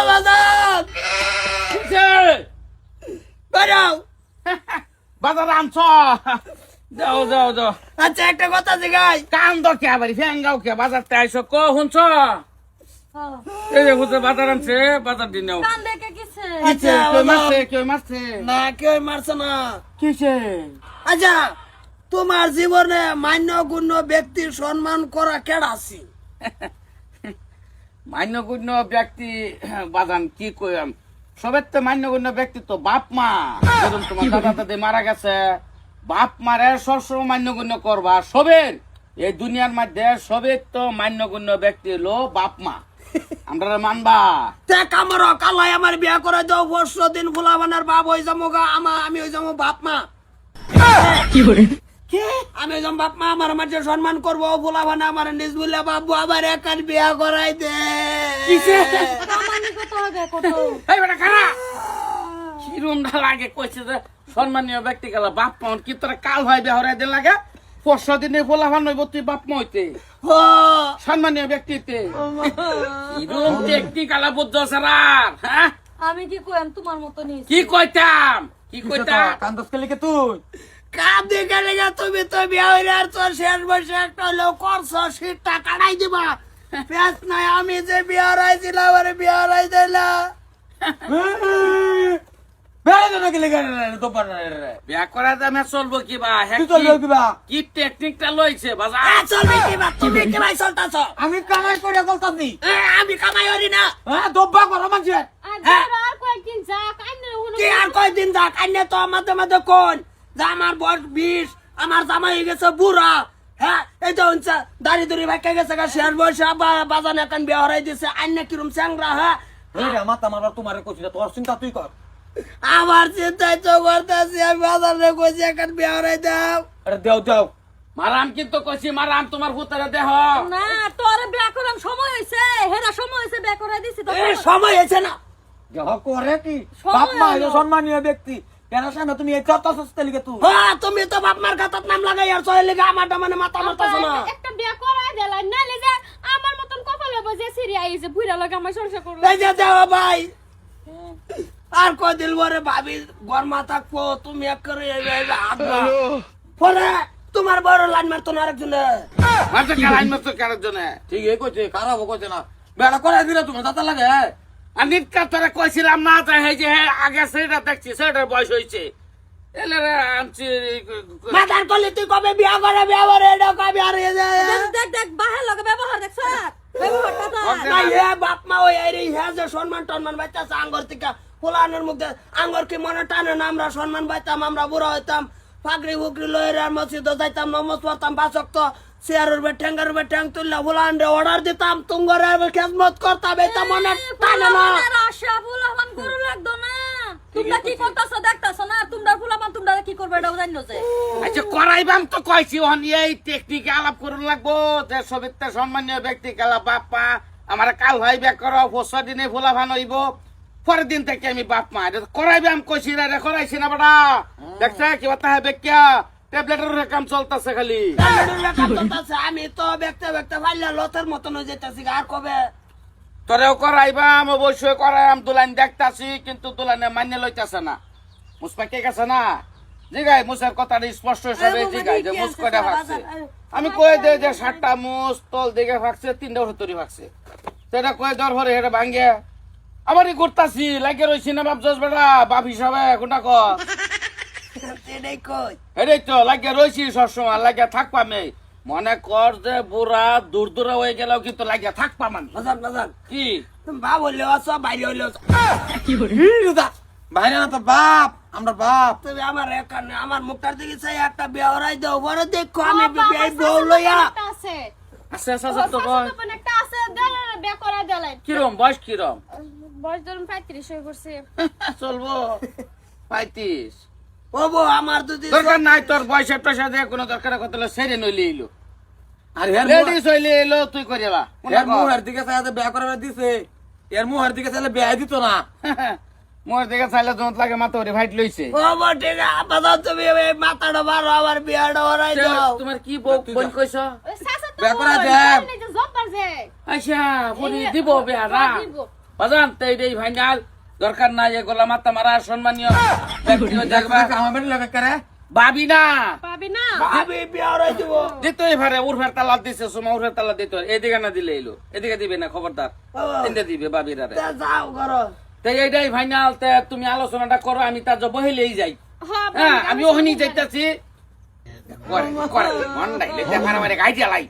বাজার বেরাও বাজার আনছ যাও যাও যাও আচ্ছা একটা কথা জিগাই কান দো কে বাড়ি ফেঙ্গাও কে বাজার তে আইসো ক হুনছ এই যে হুজুর বাজার আনছে বাজার দিন নাও কান দেখে কিছে আচ্ছা কেউ মারছে না কেউ মারছে না কিসে আচ্ছা তোমার জীবনে মান্যগণ্য ব্যক্তির সম্মান করা কেডা আছে মান্যগণ্য ব্যক্তি বাজান কি কইম সবের তো মান্যগণ্য ব্যক্তি তো বাপ মা যেরকম তোমার দাদা দাদি মারা গেছে বাপ মারে সবসময় মান্যগণ্য করবা সবের এই দুনিয়ার মধ্যে সবের তো মান্যগণ্য ব্যক্তি হলো বাপ মা আমরা মানবা তে কামড় কালাই আমার বিয়া করে দাও 10 দিন ফুলা বানার বাপ হয়ে যাবো গা আমি হয়ে যাবো বাপ মা কি আমি হয়ে যাবো বাপ মা আমার মাঝে সম্মান করবো ফুলা বানা আমার নিজ বলে বাবু আবার একার বিয়া করাই দে কামানি কত হবে কত এই বেটা খারা কিরম লাগে কইছে যে সম্মানীয় ব্যক্তি গেল বাপ মা কি তোরা কাল হয় বেহরাই দিন লাগে 5 দিনে ফলাফান নইব তুই বাপ মা হইতে ও সম্মানীয় ব্যক্তিতে কিরম টেকনিক আলা বুদ্ধ সারার হ্যাঁ আমি কি কইম তোমার মত নি কি কইতাম কান্দস কে লিখে তুই কাঁদে গেলে গা তুমি তো বিয়া হইলে আর তোর শেষ বয়সে একটা লোক করছো সে টাকা নাই দিবা পেঁচ নাই আমি যে বিয়া হারাইছিলাম আরে বিয়া হারাই দিলা বেড়ে না কে লিখে তো পার বিয়া করা দামে চলবো কি বা তুই চলবে কিবা কি টেকনিকটা লইছে বাজার চলবে কি বা তুমি কি ভাই চলতাছ আমি কামাই করে চলতাছি আমি কামাই হরি না হ্যাঁ দব্বা করো মাঝে আর কয়েকদিন যা কাইনে হলো কি আর কয়দিন যাক আইনে তো মাঝে মাঝে কোন যে আমার বয়স 20 আমার জামাই হয়ে গেছে বুড়া হ্যাঁ এই তো হচ্ছে দাড়ি দুড়ি ভাইকা গেছে গা শেষ বয়সে বাজান এখন বিয়া হারাই দিছে আইনে কিরম চ্যাংরা হ্যাঁ রে মাথা মারবার তোমারে কইছি তোর চিন্তা তুই কর আমার চিন্তায় তো করতেছি আমি বাজারে কইছি এখন বিয়া হারাই দাও আরে দেও দেও মারাম কিন্তু কইছি মারাম তোমার ভূতারে দেহ না তোর বিয়া করার সময় হইছে হেরা সময় হইছে বিয়া করাই দিছি তো এই সময় হয়েছে না দেহ করে কি সময় বাপ মা হলো। সম্মানীয় ব্যক্তি কেন সামনে তুমি এই চর্চাছস কে লিখে তুই হ্যাঁ তুমি তো বাপ মার খাতার নাম লাগাই আর চলে লিগে আমারটা মানে মাথা মারতাছ না একটা বিয়া করাই দিলা নালে যে আমার মতন কপালে বসে সিরিয়া আইছে বুইরা লাগে আমার সংসার করব এই যে দেও ভাই আর কদিন পরে ভাবি গরমা থাকবো তুমি এক করে হাঁটবা পরে তোমার বড় লাইন মারতো না আরেকজনে মারতে কারাই মারতে কারার জন্য ঠিক এই কইছে খারাপ কইছে না বেড়া করে দিলে তুমি দাতা লাগে আর নিটকা তোরা কইছিলাম না তাই এই যে আগে সেটা দেখছি সেটার বয়স হইছে এলে রে আনছি মাথার কলি তুই কবে বিয়া করে বিয়া করে এটা কবে আর দেখ দেখ বাহির লগে ব্যবহার দেখছ ব্যবহারটা তো নাই হে বাপ মা ওই এই হে যে সম্মান টন্মান বাইতাছে আঙ্গর থেকে ফুলানের মধ্যে আঙ্গর কি মনে টানে না আমরা সম্মান পাইতাম আমরা বুড়া হইতাম পাগড়ি বুকরি লয়ের আর মসজিদ যাইতাম নমজ পড়তাম বাসক তো চেয়ারের উপর ঠ্যাঙ্গার উপর ঠ্যাং তুললে ফুলানরে অর্ডার দিতাম তুঙ্গর খেদমত করতাম এটা মনে টানে না আশা ফুলামান করু লাগতো না তোমরা কি করতেছো দেখতাছো না তোমরা ফুলামান তোমরা কি করবে এটাও জানো যে আচ্ছা করাইবাম তো কইছি হন এই টেকনিক আলাপ করুন লাগবো যে সবিতা সম্মানীয় ব্যক্তি গেলা বাপ্পা আমার কাল ভাই ব্যাক করো 5 দিনে ফুলা ভান হইব পরের দিন থেকে আমি বাপ মা এটা করাইবাম কইছি রে করাইছি না বেটা দেখছে কি কথা হবে কিয়া ট্যাবলেটের কাম চলতেছে খালি আমি তো ব্যক্তি ব্যক্তি ফাইলা লতের মতন হয়ে যেতেছি আর কবে তোরেও করাইবাম অবশ্যই করাইবাম দুলাইন দেখতাছি কিন্তু দুলাইনে মান্য লইতাছে না মুসপাকে গেছে না জিগাই মুসের কথাটা স্পষ্ট হিসাবে জিগাই যে মুস কয়টা ভাগছে আমি কয়ে দে যে 7টা মুস তল দিকে ভাগছে 3টা হতরি ভাগছে সেটা কয়ে দর ভরে হেটা ভাঙ্গে আমারই করতাছি লাগে রইছি না বাপজস বেটা বাপ হিসাবে কোনটা ক এটাই কই এটাই তো লাগে রইছি সবসময় লাগে থাকবাম এই মনে কর যে বুড়া দূর দূরে হয়ে গেলেও কিন্তু লাগে থাকবাম আমি বাজান বাজান কি তুমি বাপ হইলেও আছো বাইরে হইলেও বাইরে না তো বাপ আমরা বাপ তুমি আমার এখানে আমার মুখটার দিকে চাই একটা বিয়া হরাই দাও বড় দেখো আমি বিয়ে বউ লইয়া আছে আচ্ছা আচ্ছা আচ্ছা, তো বল একটা আছে দেলা বিয়া করাই দিলেন কিরম বয়স কিরম বয়স ধরুন 35 হয়ে পড়ছে চলবো 35 ও বউ আমার যদি দরকার নাই তোর বয়সের পেশা দিয়ে কোনো দরকার কথা সেরে নইলে এলো আর হের রেডি হইলে এলো তুই করিবা এর মুহের দিকে চাইতে বিয়া করে দিছে এর মুহের দিকে চাইলে বিয়া দিত না মোর দিকে চাইলে যন্ত্র লাগে মাথা ওরে ভাইট লইছে ও বউ ঠিক আছে বাজান তুমি এই মাথাটা বারো আমার বিয়াটা হরাই দাও তোমার কি বোন কইছ ওই সাসা তো বিয়া করাই দেব। যে জব্বার যে আচ্ছা বলি দিব বেয়া না বাজান তো এইটাই ফাইনাল, দরকার নাই এগুলা মাথা মারা সম্মানীয় ব্যক্তি হয়ে থাকবা। আমার বাড়ি লাগে কারে ভাবি না পাবি না ভাবি বিয়া হয়ে দিব দিতেই পারে, উর্ফের তালা দিছে সুমা, উর্ফের তালা দিতে হয়। এদিকে না দিলে এলো, এদিকে দিবে না, খবরদার তিনটে দিবে বাবির আরে। যাও করো তাই এইটাই ফাইনাল, তুমি আলোচনাটা করো, আমি তার বহিলেই যাই। হ্যাঁ হ্যাঁ আমি ওখানেই যাইতাছি। করে করে মন নাই লেতে মারামারি গাইতে লাই।